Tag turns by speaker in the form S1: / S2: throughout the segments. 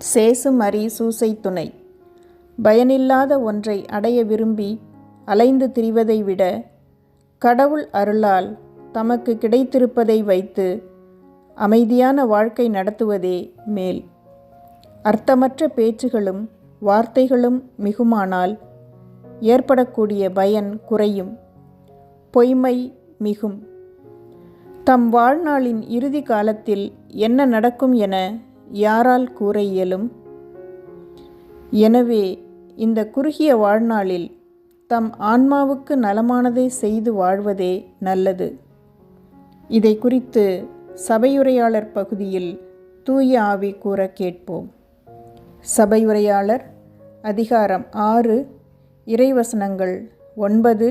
S1: சேசும் அறி சூசை துணை. பயனில்லாத ஒன்றை அடைய விரும்பி அலைந்து திரிவதை விட கடவுள் அருளால் தமக்கு கிடைத்திருப்பதை வைத்து அமைதியான வாழ்க்கை நடத்துவதே மேல். அர்த்தமற்ற பேச்சுகளும் வார்த்தைகளும் மிகுமானால் ஏற்படக்கூடிய பயன் குறையும், பொய்மை மிகும். தம் வாழ்நாளின் இறுதி காலத்தில் என்ன நடக்கும் என யாரால் கூற இயலும்? எனவே இந்த குறுகிய வாழ்நாளில் தம் ஆன்மாவுக்கு நலமானதை செய்து வாழ்வதே நல்லது. இதை குறித்து சபையுரையாளர் பகுதியில் தூய ஆவி கூற கேட்போம். சபையுரையாளர் அதிகாரம் 6 இறைவசனங்கள் 9,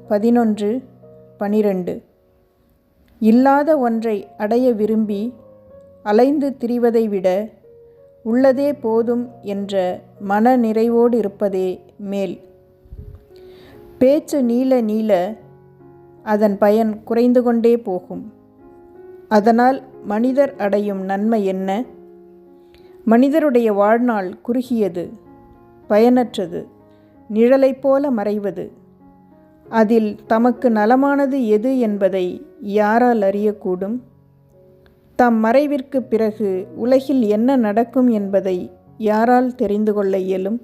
S1: 11, 12. இல்லாத ஒன்றை அடைய விரும்பி அலைந்து திரிவதை விட உள்ளதே போதும் என்ற மன நிறைவோடு இருப்பதே மேல். பேச்சு நீள நீள அதன் பயன் குறைந்து கொண்டே போகும். அதனால் மனிதர் அடையும் நன்மை என்ன? மனிதருடைய வாழ்நாள் குறுகியது, பயனற்றது, நிழலைப் போல மறைவது. அதில் தமக்கு நலமானது எது என்பதை யாரால் அறியக்கூடும்? தம் மறைவிற்கு பிறகு உலகில் என்ன நடக்கும் என்பதை யாரால் தெரிந்து கொள்ள இயலும்?